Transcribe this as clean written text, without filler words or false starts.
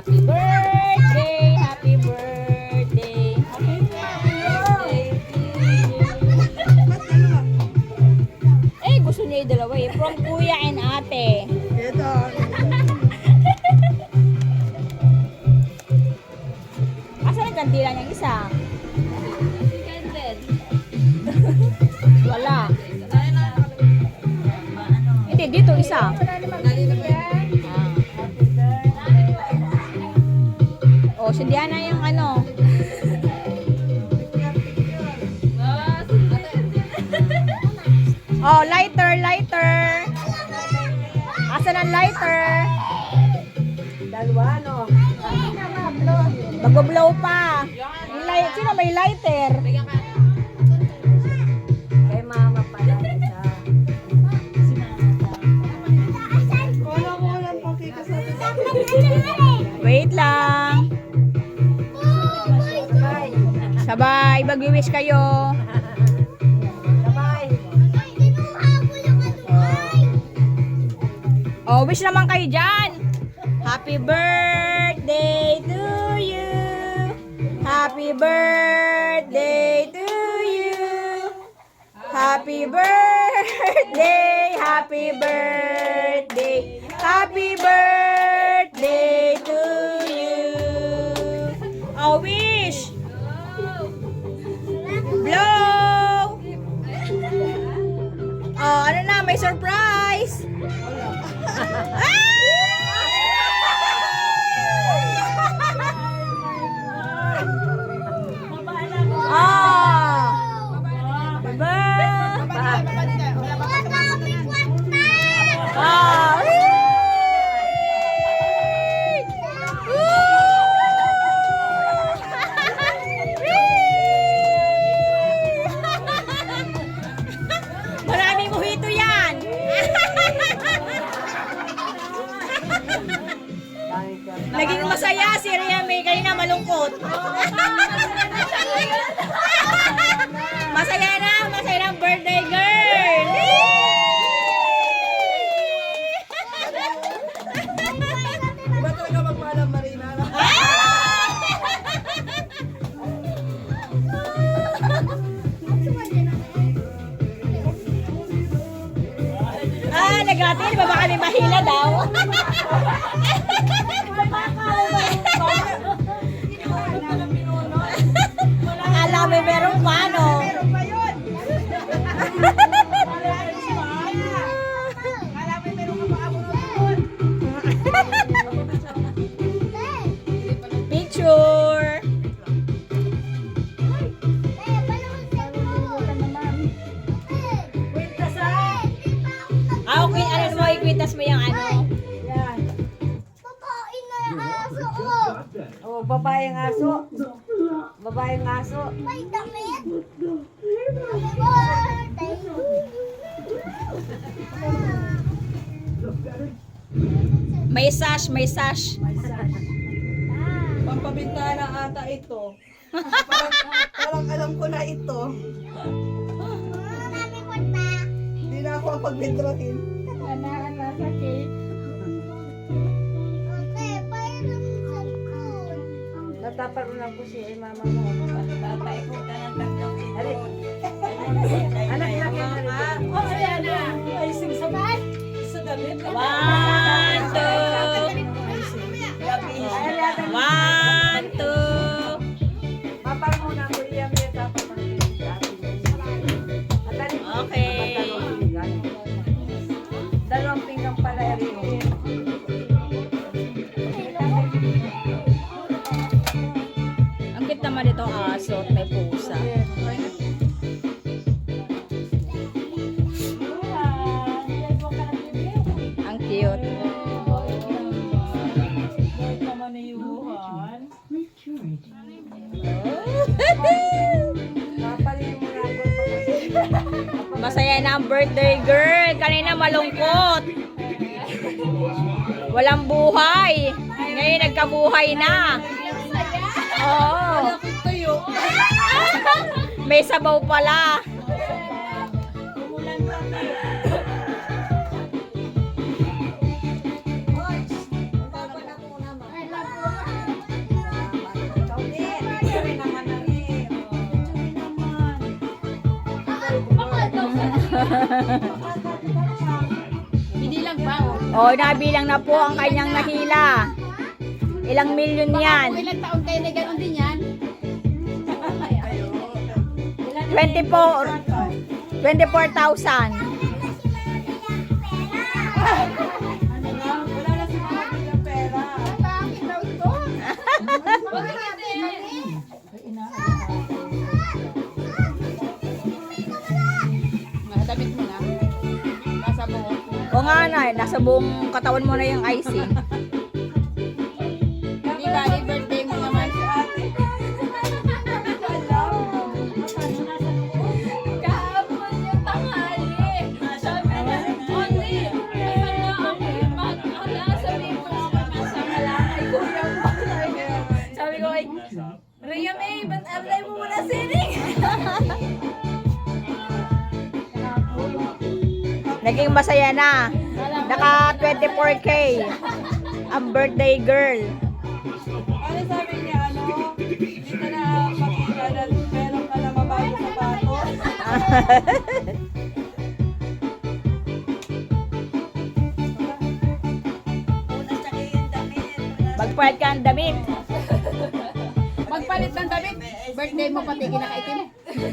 Happy birthday, happy birthday, happy birthday to you. Eh, gusto niya yung dalawa eh. From kuya and ate. Ito. Asan ang kandila niyang isa? Wala. Hindi, dito isa. Oh, sindihan na yung ano. Oh, lighter, lighter. Asan ang lighter? Dalawa, no? Mag-blow pa. Yung sino may lighter? Kay mama pala isa. Wala pang kikasabi. Wait lang. Sabay. Sabay, mag-wish kayo. Sabay. Oh, wish naman kayo dyan. Happy birthday to you. Happy birthday to you. Happy birthday, happy birthday, happy birthday to you. Oh, wish. Blow. Oh, ano na, may surprise. Maraming mojito yan. Naging masaya si Rhea May kanina malungkot. Masaya na ang birthday girl. Ba talaga magpaalam, Marina? Nagati, di ba baka may mahila daw? Akala may merong pano. Picture. Okay, ano mo, ikwitas mo yung ano? Yan. Oh, babaeng aso. Babaeng aso. May sash, may sash. Pampabintana ata ito. Parang alam ko na ito. Hindi na ako ang pag-withdrawin. Natapan mo lang po si mama mo. Tatay ko ka ng tatlong ito. Anak na ka na. Oh, ayan na. Ay, sabay. Sa damit. 1, 2. 1, 2. Papal muna ko iyan niya tapos Okay. Dalawang pinggang pala rin. Ang cute naman itong aso at may pusa. Ang cute. Masaya na ang birthday girl. Kanina malungkot. Walang buhay. Ngayon nagkabuhay na. Oo. May sabaw pala. Binilang pa, oh. O, nabilang na po ang kanyang nahila. Ilang milyon yan? Kung ilang taon kayo na gano'n din yan? 24,000. Wala na si mama bilang pera. Bakit daw ito? Mga damit mo na. Nasa buhok. O nga na, nasa buong katawan mo na yung IC. Di ba, di birthday mo naman. Kahapon yung tanghali. Sabi na, Only, sabi ko, nasa malakay ko yung sabi ko, Ria May, ba't apply mo muna sining? Naging masaya na. Naka 24K. Ang birthday girl. Ano sabi niya, dito na makita na meron ka na mabago sapatos. Magpalit ka ang damit. Magpalit ng damit. Birthday mo pati kinakaitim.